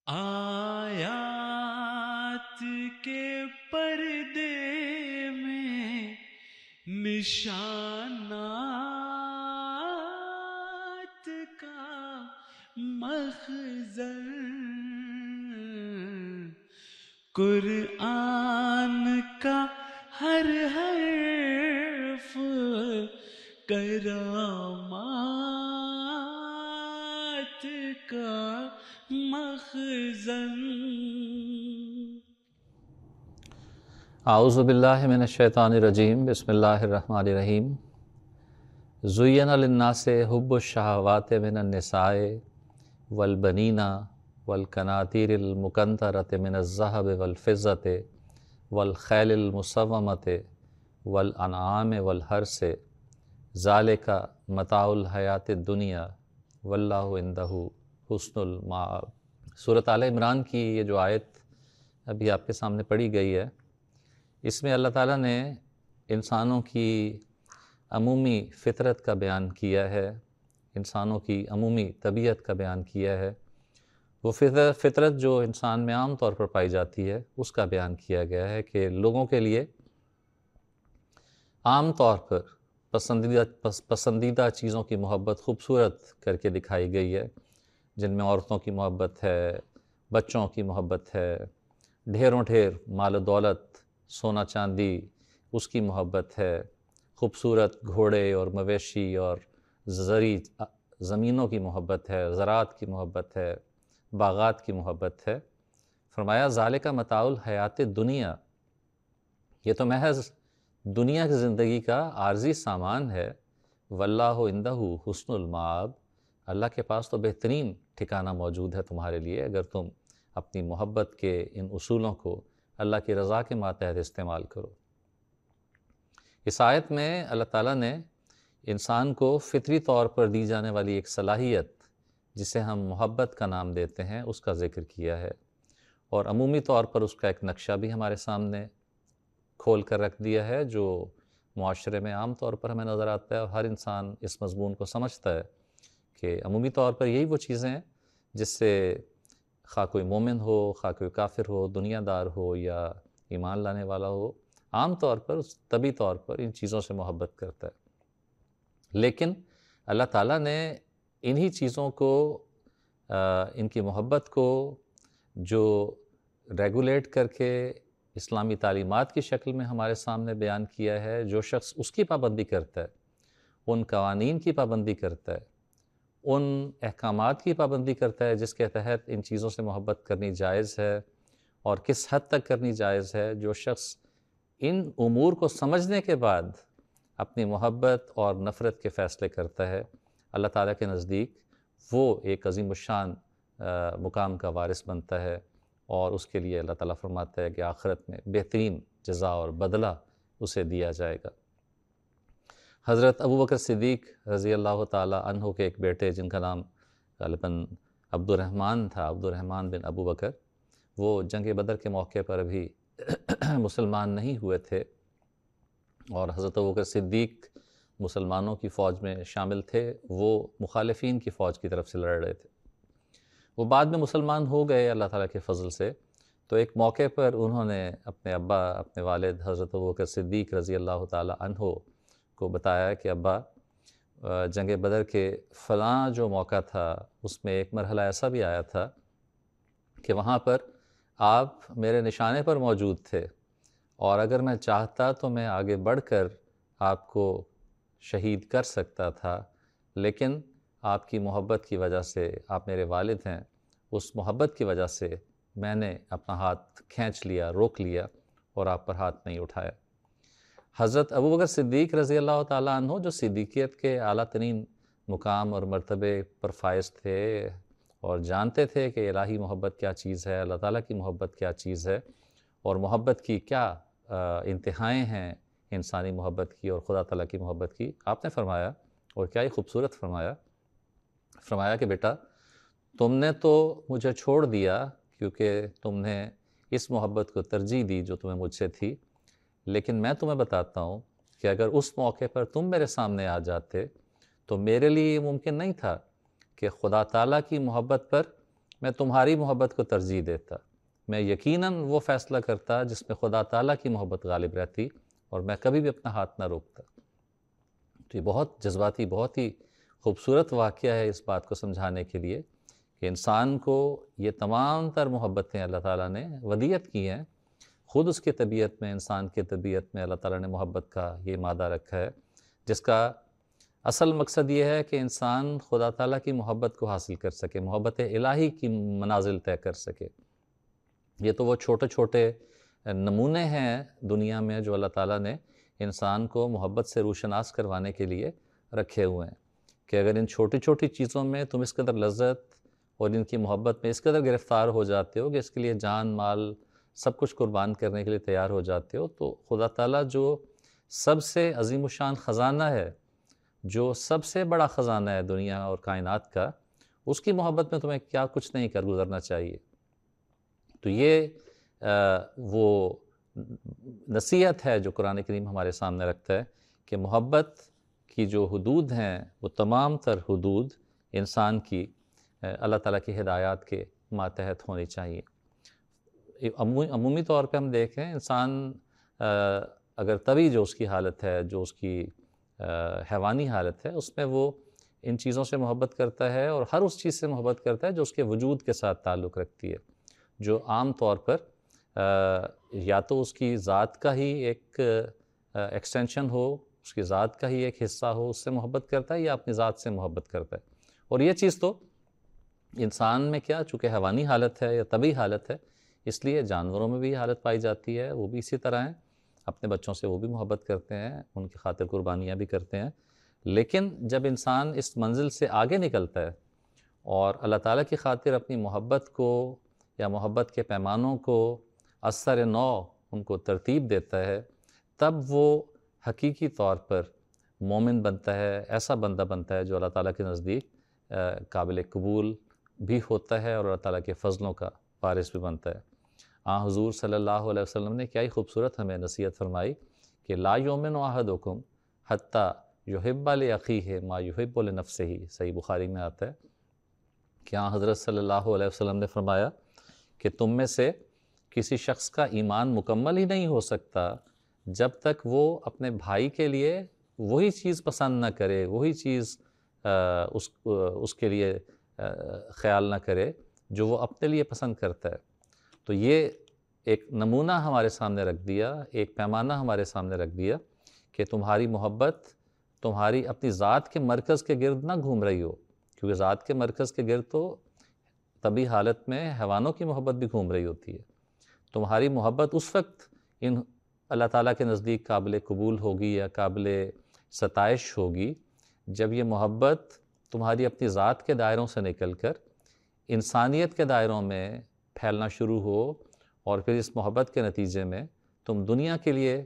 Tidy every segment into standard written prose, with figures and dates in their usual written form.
آیات کے پردے میں نشانات کا مخزن، قرآن کا ہر حرف کرامات کا مخزن۔ اعوذ باللہ من الشیطان الرجیم، بسم اللہ الرحمن الرحیم۔ زین للناس حب الشہوات من النساء والبنین والقناطیر المقنطرۃ من الذہب والفضۃ والخیل المسومۃ والانعام والحرث ذالک متاع الحیاۃ الدنیا واللہ عندہ حسن المآب۔ سورۃ آل عمران کی یہ جو آیت ابھی آپ کے سامنے پڑھی گئی ہے، اس میں اللہ تعالیٰ نے انسانوں کی عمومی فطرت کا بیان کیا ہے، انسانوں کی عمومی طبیعت کا بیان کیا ہے۔ وہ فطرت جو انسان میں عام طور پر پائی جاتی ہے اس کا بیان کیا گیا ہے کہ لوگوں کے لیے عام طور پر پسندیدہ چیزوں کی محبت خوبصورت کر کے دکھائی گئی ہے، جن میں عورتوں کی محبت ہے، بچوں کی محبت ہے، ڈھیروں ڈھیر مال و دولت، سونا چاندی، اس کی محبت ہے، خوبصورت گھوڑے اور مویشی اور زرعی زمینوں کی محبت ہے، زراعت کی محبت ہے، باغات کی محبت ہے۔ فرمایا ذالک متاع الحیات الدنیا، یہ تو محض دنیا کی زندگی کا عارضی سامان ہے، واللہ عندہ حسن المآب، اللہ کے پاس تو بہترین ٹھکانہ موجود ہے تمہارے لیے اگر تم اپنی محبت کے ان اصولوں کو اللہ کی رضا کے ماتحت استعمال کرو۔ اس آیت میں اللہ تعالیٰ نے انسان کو فطری طور پر دی جانے والی ایک صلاحیت جسے ہم محبت کا نام دیتے ہیں اس کا ذکر کیا ہے، اور عمومی طور پر اس کا ایک نقشہ بھی ہمارے سامنے کھول کر رکھ دیا ہے جو معاشرے میں عام طور پر ہمیں نظر آتا ہے، اور ہر انسان اس مضمون کو سمجھتا ہے کہ عمومی طور پر یہی وہ چیزیں ہیں جس سے خواہ کوئی مومن ہو، خواہ کوئی کافر ہو، دنیا دار ہو یا ایمان لانے والا ہو، عام طور پر طبی طور پر ان چیزوں سے محبت کرتا ہے۔ لیکن اللہ تعالیٰ نے انہی چیزوں کو، ان کی محبت کو جو ریگولیٹ کر کے اسلامی تعلیمات کی شکل میں ہمارے سامنے بیان کیا ہے، جو شخص اس کی پابندی کرتا ہے، ان قوانین کی پابندی کرتا ہے، ان احکامات کی پابندی کرتا ہے جس کے تحت ان چیزوں سے محبت کرنی جائز ہے اور کس حد تک کرنی جائز ہے، جو شخص ان امور کو سمجھنے کے بعد اپنی محبت اور نفرت کے فیصلے کرتا ہے، اللہ تعالیٰ کے نزدیک وہ ایک عظیم الشان مقام کا وارث بنتا ہے، اور اس کے لیے اللہ تعالیٰ فرماتا ہے کہ آخرت میں بہترین جزا اور بدلہ اسے دیا جائے گا۔ حضرت ابوبکر صدیق رضی اللہ تعالیٰ عنہ کے ایک بیٹے جن کا نام غالباً عبد الرحمن تھا، عبد الرحمن بن ابو بکر، وہ جنگ بدر کے موقع پر بھی مسلمان نہیں ہوئے تھے، اور حضرت ابوبکر صدیق مسلمانوں کی فوج میں شامل تھے، وہ مخالفین کی فوج کی طرف سے لڑ رہے تھے۔ وہ بعد میں مسلمان ہو گئے اللہ تعالیٰ کے فضل سے، تو ایک موقع پر انہوں نے اپنے ابا، اپنے والد حضرت ابوبکر صدیق رضی اللہ تعالیٰ عنہ کو بتایا کہ ابا، جنگ بدر کے فلاں جو موقع تھا اس میں ایک مرحلہ ایسا بھی آیا تھا کہ وہاں پر آپ میرے نشانے پر موجود تھے، اور اگر میں چاہتا تو میں آگے بڑھ کر آپ کو شہید کر سکتا تھا، لیکن آپ کی محبت کی وجہ سے، آپ میرے والد ہیں، اس محبت کی وجہ سے میں نے اپنا ہاتھ کھینچ لیا، روک لیا اور آپ پر ہاتھ نہیں اٹھایا۔ حضرت ابوبکر صدیق رضی اللہ تعالیٰ عنہ جو صدیقیت کے اعلیٰ ترین مقام اور مرتبے پر فائز تھے، اور جانتے تھے کہ الہی محبت کیا چیز ہے، اللہ تعالیٰ کی محبت کیا چیز ہے، اور محبت کی کیا انتہائیں ہیں انسانی محبت کی اور خدا تعالیٰ کی محبت کی، آپ نے فرمایا، اور کیا ہی خوبصورت فرمایا کہ بیٹا، تم نے تو مجھے چھوڑ دیا کیونکہ تم نے اس محبت کو ترجیح دی جو تمہیں مجھ سے تھی، لیکن میں تمہیں بتاتا ہوں کہ اگر اس موقع پر تم میرے سامنے آ جاتے تو میرے لیے یہ ممکن نہیں تھا کہ خدا تعالیٰ کی محبت پر میں تمہاری محبت کو ترجیح دیتا، میں یقیناً وہ فیصلہ کرتا جس میں خدا تعالیٰ کی محبت غالب رہتی، اور میں کبھی بھی اپنا ہاتھ نہ روکتا۔ تو یہ بہت جذباتی، بہت ہی خوبصورت واقعہ ہے اس بات کو سمجھانے کے لیے کہ انسان کو یہ تمام تر محبتیں اللہ تعالیٰ نے ودیعت کی ہیں۔ خود اس کے طبیعت میں، انسان کے طبیعت میں اللہ تعالیٰ نے محبت کا یہ مادہ رکھا ہے، جس کا اصل مقصد یہ ہے کہ انسان خدا تعالیٰ کی محبت کو حاصل کر سکے، محبت الہی کی منازل طے کر سکے۔ یہ تو وہ چھوٹے چھوٹے نمونے ہیں دنیا میں جو اللہ تعالیٰ نے انسان کو محبت سے روشناس کروانے کے لیے رکھے ہوئے ہیں، کہ اگر ان چھوٹی چھوٹی چیزوں میں تم اس قدر لذت اور ان کی محبت میں اس قدر گرفتار ہو جاتے ہو کہ اس کے لیے جان مال سب کچھ قربان کرنے کے لیے تیار ہو جاتے ہو، تو خدا تعالیٰ جو سب سے عظیم الشان خزانہ ہے، جو سب سے بڑا خزانہ ہے دنیا اور کائنات کا، اس کی محبت میں تمہیں کیا کچھ نہیں کر گزرنا چاہیے۔ تو یہ وہ نصیحت ہے جو قرآن کریم ہمارے سامنے رکھتا ہے کہ محبت کی جو حدود ہیں وہ تمام تر حدود انسان کی اللہ تعالیٰ کی ہدایات کے ماتحت ہونی چاہیے۔ عمومی طور پہ ہم دیکھیں انسان اگر طبی جو اس کی حالت ہے، جو اس کی حیوانی حالت ہے، اس میں وہ ان چیزوں سے محبت کرتا ہے، اور ہر اس چیز سے محبت کرتا ہے جو اس کے وجود کے ساتھ تعلق رکھتی ہے، جو عام طور پر یا تو اس کی ذات کا ہی ایک ایکسٹینشن ہو، اس کی ذات کا ہی ایک حصہ ہو، اس سے محبت کرتا ہے، یا اپنی ذات سے محبت کرتا ہے۔ اور یہ چیز تو انسان میں کیا، چونکہ حیوانی حالت ہے یا طبعی حالت ہے، اس لیے جانوروں میں بھی یہ حالت پائی جاتی ہے، وہ بھی اسی طرح ہیں، اپنے بچوں سے وہ بھی محبت کرتے ہیں، ان کی خاطر قربانیاں بھی کرتے ہیں۔ لیکن جب انسان اس منزل سے آگے نکلتا ہے اور اللہ تعالیٰ کی خاطر اپنی محبت کو یا محبت کے پیمانوں کو اثر نو ان کو ترتیب دیتا ہے، تب وہ حقیقی طور پر مومن بنتا ہے، ایسا بندہ بنتا ہے جو اللہ تعالیٰ کے نزدیک قابل قبول بھی ہوتا ہے اور اللہ تعالیٰ کے فضلوں کا وارث بھی بنتا ہے۔ حضور صلی اللہ علیہ وسلم نے کیا ہی خوبصورت ہمیں نصیحت فرمائی کہ لا یؤمن احدکم حتی یحب لاخیہ ما یحب لنفسہ، صحیح بخاری میں آتا ہے کہ حضرت صلی اللہ علیہ وسلم نے فرمایا کہ تم میں سے کسی شخص کا ایمان مکمل ہی نہیں ہو سکتا جب تک وہ اپنے بھائی کے لیے وہی چیز پسند نہ کرے، وہی چیز اس کے لیے خیال نہ کرے جو وہ اپنے لیے پسند کرتا ہے۔ تو یہ ایک نمونہ ہمارے سامنے رکھ دیا، ایک پیمانہ ہمارے سامنے رکھ دیا کہ تمہاری محبت تمہاری اپنی ذات کے مرکز کے گرد نہ گھوم رہی ہو، کیونکہ ذات کے مرکز کے گرد تو طبی حالت میں حیوانوں کی محبت بھی گھوم رہی ہوتی ہے۔ تمہاری محبت اس وقت ان اللہ تعالیٰ کے نزدیک قابل قبول ہوگی یا قابل ستائش ہوگی جب یہ محبت تمہاری اپنی ذات کے دائروں سے نکل کر انسانیت کے دائروں میں پھیلنا شروع ہو، اور پھر اس محبت کے نتیجے میں تم دنیا کے لیے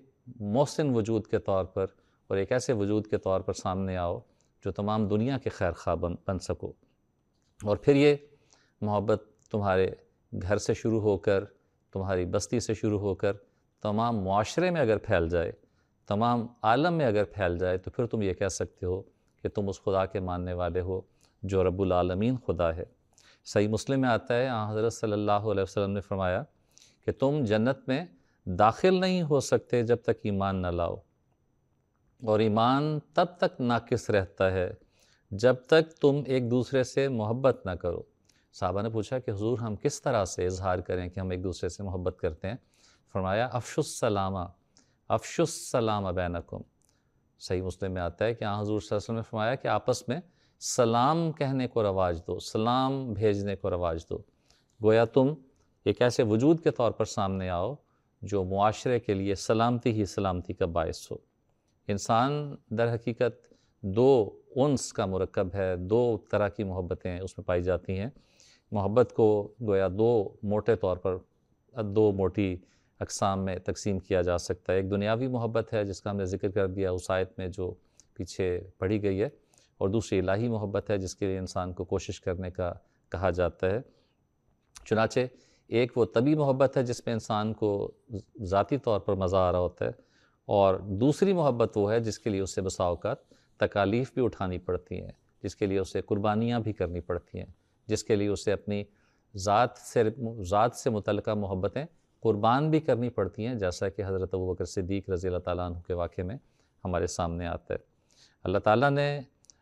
محسن وجود کے طور پر اور ایک ایسے وجود کے طور پر سامنے آؤ جو تمام دنیا کے خیر خواہ بن سکو۔ اور پھر یہ محبت تمہارے گھر سے شروع ہو کر، تمہاری بستی سے شروع ہو کر تمام معاشرے میں اگر پھیل جائے، تمام عالم میں اگر پھیل جائے، تو پھر تم یہ کہہ سکتے ہو کہ تم اس خدا کے ماننے والے ہو جو رب العالمین خدا ہے۔ صحیح مسلم میں آتا ہے حضرت صلی اللہ علیہ وسلم نے فرمایا کہ تم جنت میں داخل نہیں ہو سکتے جب تک ایمان نہ لاؤ، اور ایمان تب تک ناقص رہتا ہے جب تک تم ایک دوسرے سے محبت نہ کرو۔ صحابہ نے پوچھا کہ حضور ہم کس طرح سے اظہار کریں کہ ہم ایک دوسرے سے محبت کرتے ہیں؟ فرمایا افشوا السلام بینکم۔ صحیح مسلم میں آتا ہے کہ حضور صلی اللہ علیہ وسلم نے فرمایا کہ آپس میں سلام کہنے کو رواج دو، سلام بھیجنے کو رواج دو، گویا تم ایک ایسے وجود کے طور پر سامنے آؤ جو معاشرے کے لیے سلامتی ہی سلامتی کا باعث ہو۔ انسان در حقیقت دو انس کا مرکب ہے، دو طرح کی محبتیں اس میں پائی جاتی ہیں۔ محبت کو گویا دو موٹے طور پر، دو موٹی اقسام میں تقسیم کیا جا سکتا ہے۔ ایک دنیاوی محبت ہے جس کا ہم نے ذکر کر دیا اس آیت میں جو پیچھے پڑھی گئی ہے، اور دوسری الہی محبت ہے جس کے لیے انسان کو کوشش کرنے کا کہا جاتا ہے۔ چنانچہ ایک وہ طبی محبت ہے جس میں انسان کو ذاتی طور پر مزہ آ رہا ہوتا ہے، اور دوسری محبت وہ ہے جس کے لیے اسے بسا اوقات تکالیف بھی اٹھانی پڑتی ہیں، جس کے لیے اسے قربانیاں بھی کرنی پڑتی ہیں، جس کے لیے اسے اپنی ذات سے متعلقہ محبتیں قربان بھی کرنی پڑتی ہیں، جیسا کہ حضرت ابوبکر صدیق رضی اللہ تعالیٰ عنہ کے واقعے میں ہمارے سامنے آتا ہے۔ اللہ تعالیٰ نے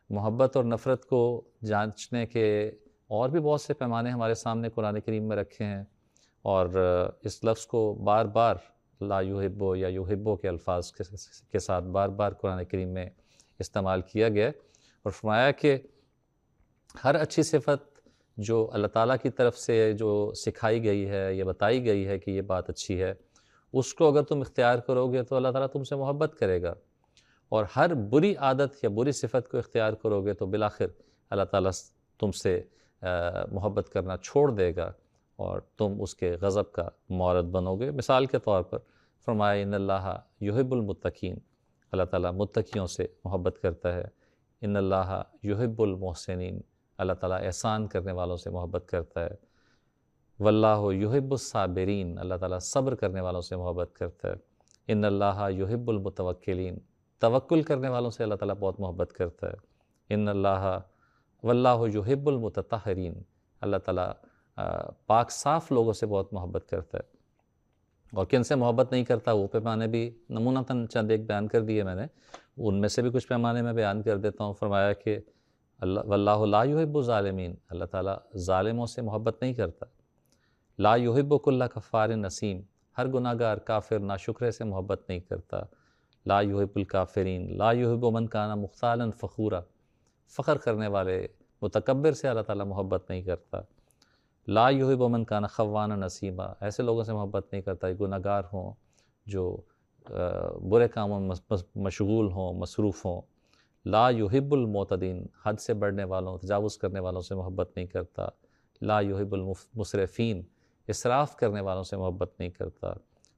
محبت اور نفرت کو جانچنے کے اور بھی بہت سے پیمانے ہمارے سامنے قرآن کریم میں رکھے ہیں، اور اس لفظ کو بار بار لا یحبو یا یحبو کے الفاظ کے ساتھ بار بار قرآن کریم میں استعمال کیا گیا ہے، اور فرمایا کہ ہر اچھی صفت جو اللہ تعالیٰ کی طرف سے جو سکھائی گئی ہے یا بتائی گئی ہے کہ یہ بات اچھی ہے، اس کو اگر تم اختیار کرو گے تو اللہ تعالیٰ تم سے محبت کرے گا، اور ہر بری عادت یا بری صفت کو اختیار کرو گے تو بالآخر اللہ تعالیٰ تم سے محبت کرنا چھوڑ دے گا اور تم اس کے غضب کا مورد بنو گے۔ مثال کے طور پر فرمایا ان اللہ یحب المتقین، اللہ تعالیٰ متقیوں سے محبت کرتا ہے۔ ان اللہ یحب المحسنین، اللہ تعالیٰ احسان کرنے والوں سے محبت کرتا ہے۔ واللہ یحب الصابرین، اللہ تعالیٰ صبر کرنے والوں سے محبت کرتا ہے۔ ان اللہ یحب المتوکلین، توکل کرنے والوں سے اللہ تعالیٰ بہت محبت کرتا ہے۔ ان اللہ واللہ یحب المتطہرین، اللہ تعالیٰ پاک صاف لوگوں سے بہت محبت کرتا ہے۔ اور کن سے محبت نہیں کرتا وہ پیمانے بھی نمونتاً چند ایک بیان کر دیے میں نے، ان میں سے بھی کچھ پیمانے میں بیان کر دیتا ہوں۔ فرمایا کہ واللہ لا یحب الظالمین، اللہ تعالیٰ ظالموں سے محبت نہیں کرتا۔ لا یحب کل کفار نسیم، ہر گناہ گار کافر ناشکرے سے محبت نہیں کرتا۔ لا یحب الکافرین، لا یحب من کان مختالا فخورا، فخر کرنے والے متکبر سے اللہ تعالیٰ محبت نہیں کرتا۔ لا یحب من کان خوانا نسیما، ایسے لوگوں سے محبت نہیں کرتا گناہ گار ہوں جو برے کاموں میں مشغول ہوں، مصروف ہوں۔ لا یحب المعتدین، حد سے بڑھنے والوں، تجاوز کرنے والوں سے محبت نہیں کرتا۔ لا یحب المسرفین، اسراف کرنے والوں سے محبت نہیں کرتا،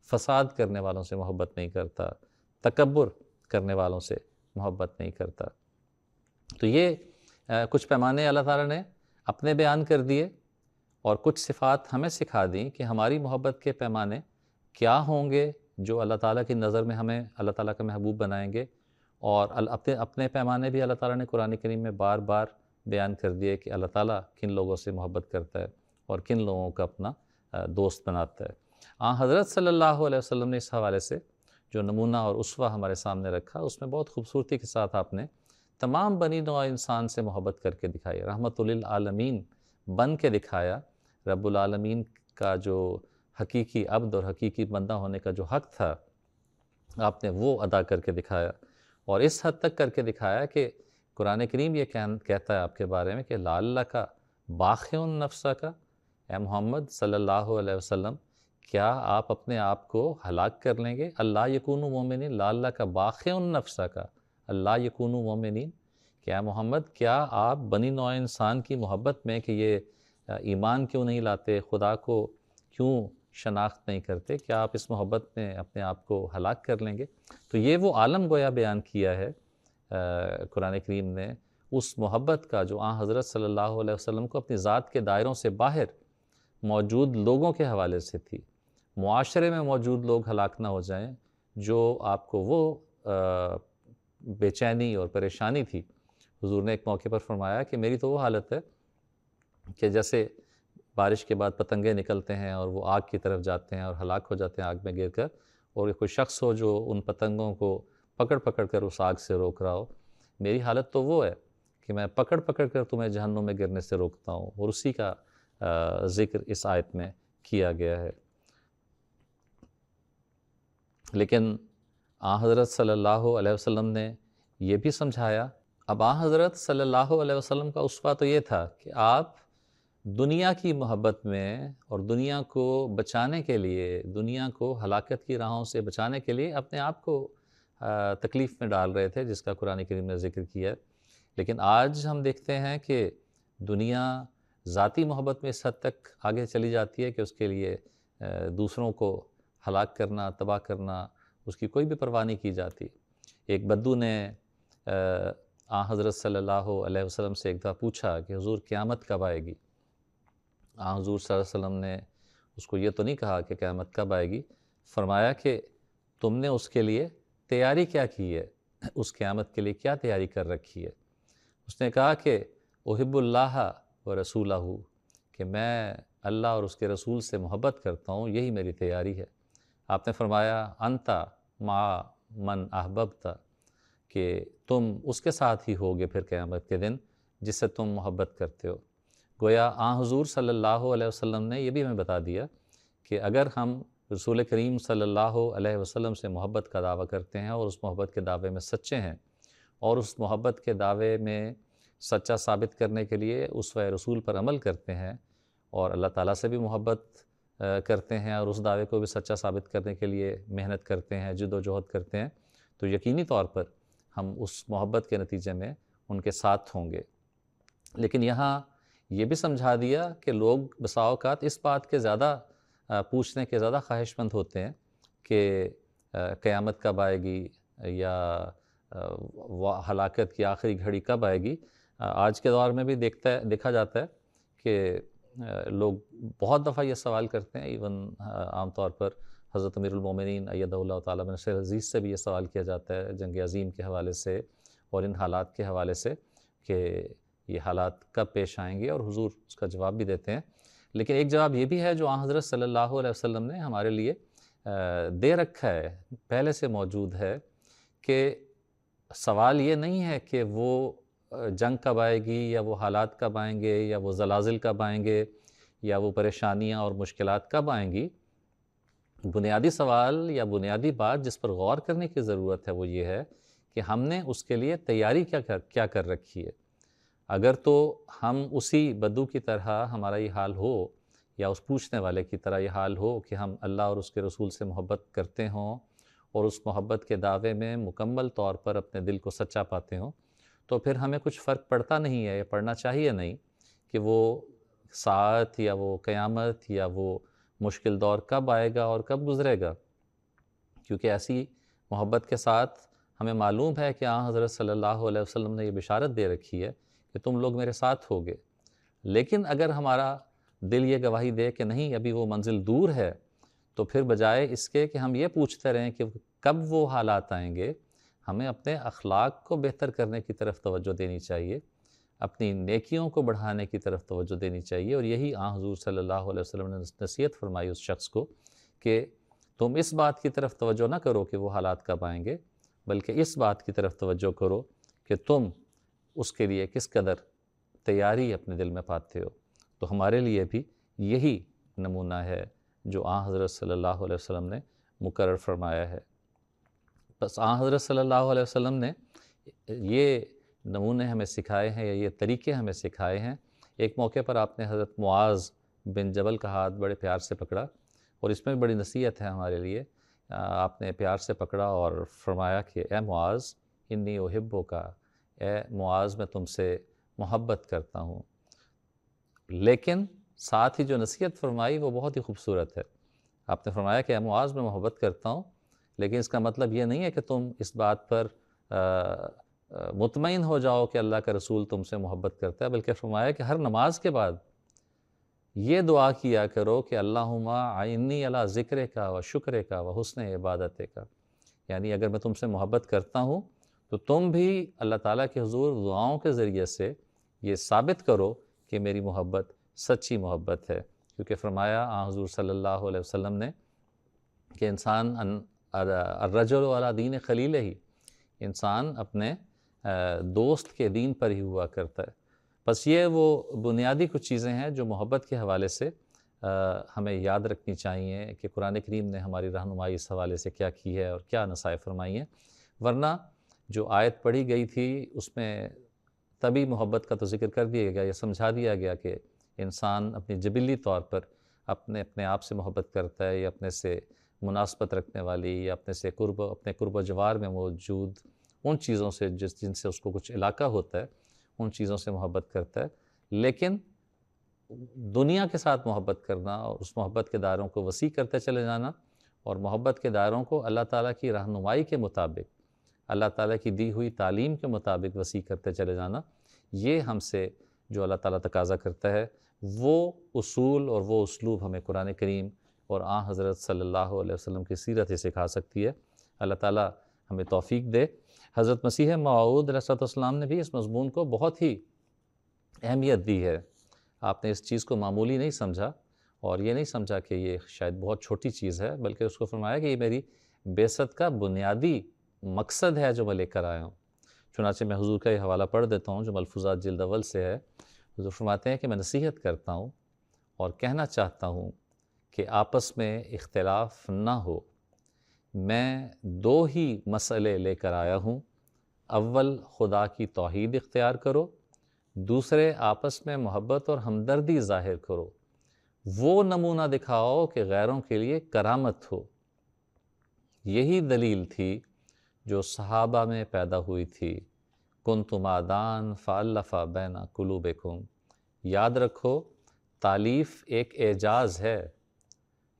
فساد کرنے والوں سے محبت نہیں کرتا، تکبر کرنے والوں سے محبت نہیں کرتا۔ تو یہ کچھ پیمانے اللہ تعالیٰ نے اپنے بیان کر دیے، اور کچھ صفات ہمیں سکھا دیں کہ ہماری محبت کے پیمانے کیا ہوں گے جو اللہ تعالیٰ کی نظر میں ہمیں اللہ تعالیٰ کا محبوب بنائیں گے، اور اپنے پیمانے بھی اللہ تعالیٰ نے قرآن کریم میں بار بار بیان کر دیے کہ اللہ تعالیٰ کن لوگوں سے محبت کرتا ہے اور کن لوگوں کا اپنا دوست بناتا ہے۔ حضرت صلی اللہ علیہ وسلم نے اس حوالے سے جو نمونہ اور اسوہ ہمارے سامنے رکھا، اس میں بہت خوبصورتی کے ساتھ آپ نے تمام بنی نوع انسان سے محبت کر کے دکھائی، رحمت للعالمین بن کے دکھایا۔ رب العالمین کا جو حقیقی عبد اور حقیقی بندہ ہونے کا جو حق تھا، آپ نے وہ ادا کر کے دکھایا، اور اس حد تک کر کے دکھایا کہ قرآن کریم یہ کہتا ہے آپ کے بارے میں کہ لعلک باخع نفسک، اے محمد صلی اللہ علیہ وسلم کیا آپ اپنے آپ کو ہلاک کر لیں گے؟ اللہ یکونوا مومنین، لعلک باخع نفسک، اللہ یکونوا مومنین، کیا محمد کیا آپ بنی نوع انسان کی محبت میں کہ یہ ایمان کیوں نہیں لاتے، خدا کو کیوں شناخت نہیں کرتے، کیا آپ اس محبت میں اپنے آپ کو ہلاک کر لیں گے؟ تو یہ وہ عالم گویا بیان کیا ہے قرآن کریم نے، اس محبت کا جو حضرت صلی اللہ علیہ وسلم کو اپنی ذات کے دائروں سے باہر موجود لوگوں کے حوالے سے تھی۔ معاشرے میں موجود لوگ ہلاک نہ ہو جائیں، جو آپ کو وہ بے چینی اور پریشانی تھی۔ حضور نے ایک موقع پر فرمایا کہ میری تو وہ حالت ہے کہ جیسے بارش کے بعد پتنگے نکلتے ہیں اور وہ آگ کی طرف جاتے ہیں اور ہلاک ہو جاتے ہیں آگ میں گر کر، اور کوئی شخص ہو جو ان پتنگوں کو پکڑ پکڑ کر اس آگ سے روک رہا ہو، میری حالت تو وہ ہے کہ میں پکڑ پکڑ کر تمہیں جہنم میں گرنے سے روکتا ہوں، اور اسی کا ذکر اس آیت میں کیا گیا ہے۔ لیکن حضرت صلی اللہ علیہ وسلم نے یہ بھی سمجھایا، اب حضرت صلی اللہ علیہ وسلم کا اسوہ تو یہ تھا کہ آپ دنیا کی محبت میں اور دنیا کو بچانے کے لیے، دنیا کو ہلاکت کی راہوں سے بچانے کے لیے اپنے آپ کو تکلیف میں ڈال رہے تھے، جس کا قرآن کریم نے ذکر کیا ہے۔ لیکن آج ہم دیکھتے ہیں کہ دنیا ذاتی محبت میں اس حد تک آگے چلی جاتی ہے کہ اس کے لیے دوسروں کو ہلاک کرنا، تباہ کرنا، اس کی کوئی بھی پرواہ نہیں کی جاتی۔ ایک بدو نے حضرت صلی اللہ علیہ وسلم سے ایک دفعہ پوچھا کہ حضور قیامت کب آئے گی؟ حضور صلی اللہ علیہ وسلم نے اس کو یہ تو نہیں کہا کہ قیامت کب آئے گی، فرمایا کہ تم نے اس کے لیے تیاری کیا کی ہے، اس قیامت کے لیے کیا تیاری کر رکھی ہے؟ اس نے کہا کہ احب اللہ و رسولہ، کہ میں اللہ اور اس کے رسول سے محبت کرتا ہوں، یہی میری تیاری ہے۔ آپ نے فرمایا انتا مع من احببت، کہ تم اس کے ساتھ ہی ہوگے پھر قیامت کے دن جس سے تم محبت کرتے ہو۔ گویا حضور صلی اللہ علیہ وسلم نے یہ بھی ہمیں بتا دیا کہ اگر ہم رسول کریم صلی اللہ علیہ وسلم سے محبت کا دعویٰ کرتے ہیں اور اس محبت کے دعوے میں سچے ہیں، اور اس محبت کے دعوے میں سچا ثابت کرنے کے لیے اسوہ رسول پر عمل کرتے ہیں، اور اللہ تعالیٰ سے بھی محبت کرتے ہیں اور اس دعوے کو بھی سچا ثابت کرنے کے لیے محنت کرتے ہیں، جد و جہد کرتے ہیں، تو یقینی طور پر ہم اس محبت کے نتیجے میں ان کے ساتھ ہوں گے۔ لیکن یہاں یہ بھی سمجھا دیا کہ لوگ بسا اوقات اس بات کے زیادہ پوچھنے کے زیادہ خواہش مند ہوتے ہیں کہ قیامت کب آئے گی، یا ہلاکت کی آخری گھڑی کب آئے گی۔ آج کے دور میں بھی دیکھا جاتا ہے کہ لوگ بہت دفعہ یہ سوال کرتے ہیں، ایون عام طور پر حضرت امیر المومنین ایدہ اللہ تعالیٰ بنصر عزیز سے بھی یہ سوال کیا جاتا ہے جنگ عظیم کے حوالے سے اور ان حالات کے حوالے سے کہ یہ حالات کب پیش آئیں گے، اور حضور اس کا جواب بھی دیتے ہیں۔ لیکن ایک جواب یہ بھی ہے جو حضرت صلی اللہ علیہ وسلم نے ہمارے لیے دے رکھا ہے، پہلے سے موجود ہے، کہ سوال یہ نہیں ہے کہ وہ جنگ کب آئے گی، یا وہ حالات کب آئیں گے، یا وہ زلازل کب آئیں گے، یا وہ پریشانیاں اور مشکلات کب آئیں گی۔ بنیادی سوال یا بنیادی بات جس پر غور کرنے کی ضرورت ہے وہ یہ ہے کہ ہم نے اس کے لیے تیاری کیا کر رکھی ہے۔ اگر تو ہم اسی بدو کی طرح ہمارا یہ حال ہو، یا اس پوچھنے والے کی طرح یہ حال ہو کہ ہم اللہ اور اس کے رسول سے محبت کرتے ہوں اور اس محبت کے دعوے میں مکمل طور پر اپنے دل کو سچا پاتے ہوں، تو پھر ہمیں کچھ فرق پڑتا نہیں ہے، یا پڑنا چاہیے نہیں، کہ وہ ساعت یا وہ قیامت یا وہ مشکل دور کب آئے گا اور کب گزرے گا، کیونکہ ایسی محبت کے ساتھ ہمیں معلوم ہے کہ حضرت صلی اللہ علیہ وسلم نے یہ بشارت دے رکھی ہے کہ تم لوگ میرے ساتھ ہوگے۔ لیکن اگر ہمارا دل یہ گواہی دے کہ نہیں ابھی وہ منزل دور ہے، تو پھر بجائے اس کے کہ ہم یہ پوچھتے رہیں کہ کب وہ حالات آئیں گے، ہمیں اپنے اخلاق کو بہتر کرنے کی طرف توجہ دینی چاہیے، اپنی نیکیوں کو بڑھانے کی طرف توجہ دینی چاہیے، اور یہی حضور صلی اللہ علیہ وسلم نے نصیحت فرمائی اس شخص کو کہ تم اس بات کی طرف توجہ نہ کرو کہ وہ حالات کب آئیں گے، بلکہ اس بات کی طرف توجہ کرو کہ تم اس کے لیے کس قدر تیاری اپنے دل میں پاتے ہو۔ تو ہمارے لیے بھی یہی نمونہ ہے جو حضرت صلی اللہ علیہ وسلم نے مقرر فرمایا ہے۔ بس حضرت صلی اللہ علیہ وسلم نے یہ نمونے ہمیں سکھائے ہیں، یا یہ طریقے ہمیں سکھائے ہیں۔ ایک موقع پر آپ نے حضرت معاذ بن جبل کا ہاتھ بڑے پیار سے پکڑا، اور اس میں بڑی نصیحت ہے ہمارے لیے۔ آپ نے پیار سے پکڑا اور فرمایا کہ اے معاذ انی احبک، اے معاذ میں تم سے محبت کرتا ہوں۔ لیکن ساتھ ہی جو نصیحت فرمائی وہ بہت ہی خوبصورت ہے۔ آپ نے فرمایا کہ اے معاذ میں محبت کرتا ہوں، لیکن اس کا مطلب یہ نہیں ہے کہ تم اس بات پر مطمئن ہو جاؤ کہ اللہ کا رسول تم سے محبت کرتا ہے، بلکہ فرمایا کہ ہر نماز کے بعد یہ دعا کیا کرو کہ اللہم اعنی علی ذکرک و شکرک و حسن عبادتک، یعنی اگر میں تم سے محبت کرتا ہوں تو تم بھی اللہ تعالیٰ کے حضور دعاؤں کے ذریعے سے یہ ثابت کرو کہ میری محبت سچی محبت ہے، کیونکہ فرمایا حضور صلی اللہ علیہ وسلم نے کہ انسان الرجل علی دین خلیلہ ہی، انسان اپنے دوست کے دین پر ہی ہوا کرتا ہے۔ بس یہ وہ بنیادی کچھ چیزیں ہیں جو محبت کے حوالے سے ہمیں یاد رکھنی چاہیے کہ قرآن کریم نے ہماری رہنمائی اس حوالے سے کیا کی ہے اور کیا نصائح فرمائی ہیں۔ ورنہ جو آیت پڑھی گئی تھی اس میں تبھی محبت کا تو ذکر کر دیا گیا، یہ سمجھا دیا گیا کہ انسان اپنی جبلی طور پر اپنے آپ سے محبت کرتا ہے، یا اپنے سے مناسبت رکھنے والی، یا اپنے قرب و جوار میں موجود ان چیزوں سے جن سے اس کو کچھ علاقہ ہوتا ہے، ان چیزوں سے محبت کرتا ہے۔ لیکن دنیا کے ساتھ محبت کرنا اور اس محبت کے دائروں کو وسیع کرتے چلے جانا، اور محبت کے دائروں کو اللہ تعالیٰ کی رہنمائی کے مطابق، اللہ تعالیٰ کی دی ہوئی تعلیم کے مطابق وسیع کرتے چلے جانا، یہ ہم سے جو اللہ تعالیٰ تقاضا کرتا ہے، وہ اصول اور وہ اسلوب ہمیں قرآن کریم اور حضرت صلی اللہ علیہ وسلم کی سیرت ہی سکھا سکتی ہے۔ اللہ تعالیٰ ہمیں توفیق دے۔ حضرت مسیح موعود علیہ السلام نے بھی اس مضمون کو بہت ہی اہمیت دی ہے۔ آپ نے اس چیز کو معمولی نہیں سمجھا اور یہ نہیں سمجھا کہ یہ شاید بہت چھوٹی چیز ہے، بلکہ اس کو فرمایا کہ یہ میری بعثت کا بنیادی مقصد ہے جو میں لے کر آیا ہوں۔ چنانچہ میں حضور کا یہ حوالہ پڑھ دیتا ہوں جو ملفوظات جلد اول سے ہے۔ حضور فرماتے ہیں کہ میں نصیحت کرتا ہوں اور کہنا چاہتا ہوں کہ آپس میں اختلاف نہ ہو۔ میں 2 ہی مسئلے لے کر آیا ہوں، اول خدا کی توحید اختیار کرو، دوسرے آپس میں محبت اور ہمدردی ظاہر کرو، وہ نمونہ دکھاؤ کہ غیروں کے لیے کرامت ہو۔ یہی دلیل تھی جو صحابہ میں پیدا ہوئی تھی، کنتم آدان فالف بین قلوبکم۔ یاد رکھو تالیف ایک اعجاز ہے،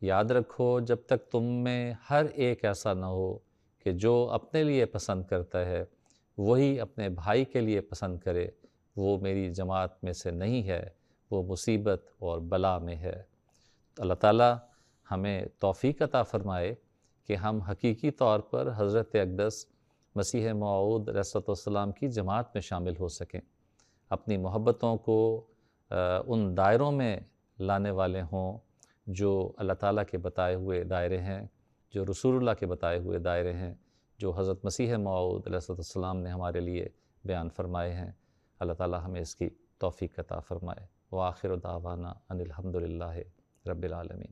یاد رکھو جب تک تم میں ہر ایک ایسا نہ ہو کہ جو اپنے لیے پسند کرتا ہے وہی اپنے بھائی کے لیے پسند کرے، وہ میری جماعت میں سے نہیں ہے، وہ مصیبت اور بلا میں ہے۔ اللہ تعالیٰ ہمیں توفیق عطا فرمائے کہ ہم حقیقی طور پر حضرت اقدس مسیح موعود علیہ السلام کی جماعت میں شامل ہو سکیں، اپنی محبتوں کو ان دائروں میں لانے والے ہوں جو اللہ تعالیٰ کے بتائے ہوئے دائرے ہیں، جو رسول اللہ کے بتائے ہوئے دائرے ہیں، جو حضرت مسیح موعود علیہ السلام نے ہمارے لیے بیان فرمائے ہیں۔ اللہ تعالیٰ ہمیں اس کی توفیق عطا فرمائے۔ وآخر دعوانا ان الحمد للہ رب العالمین۔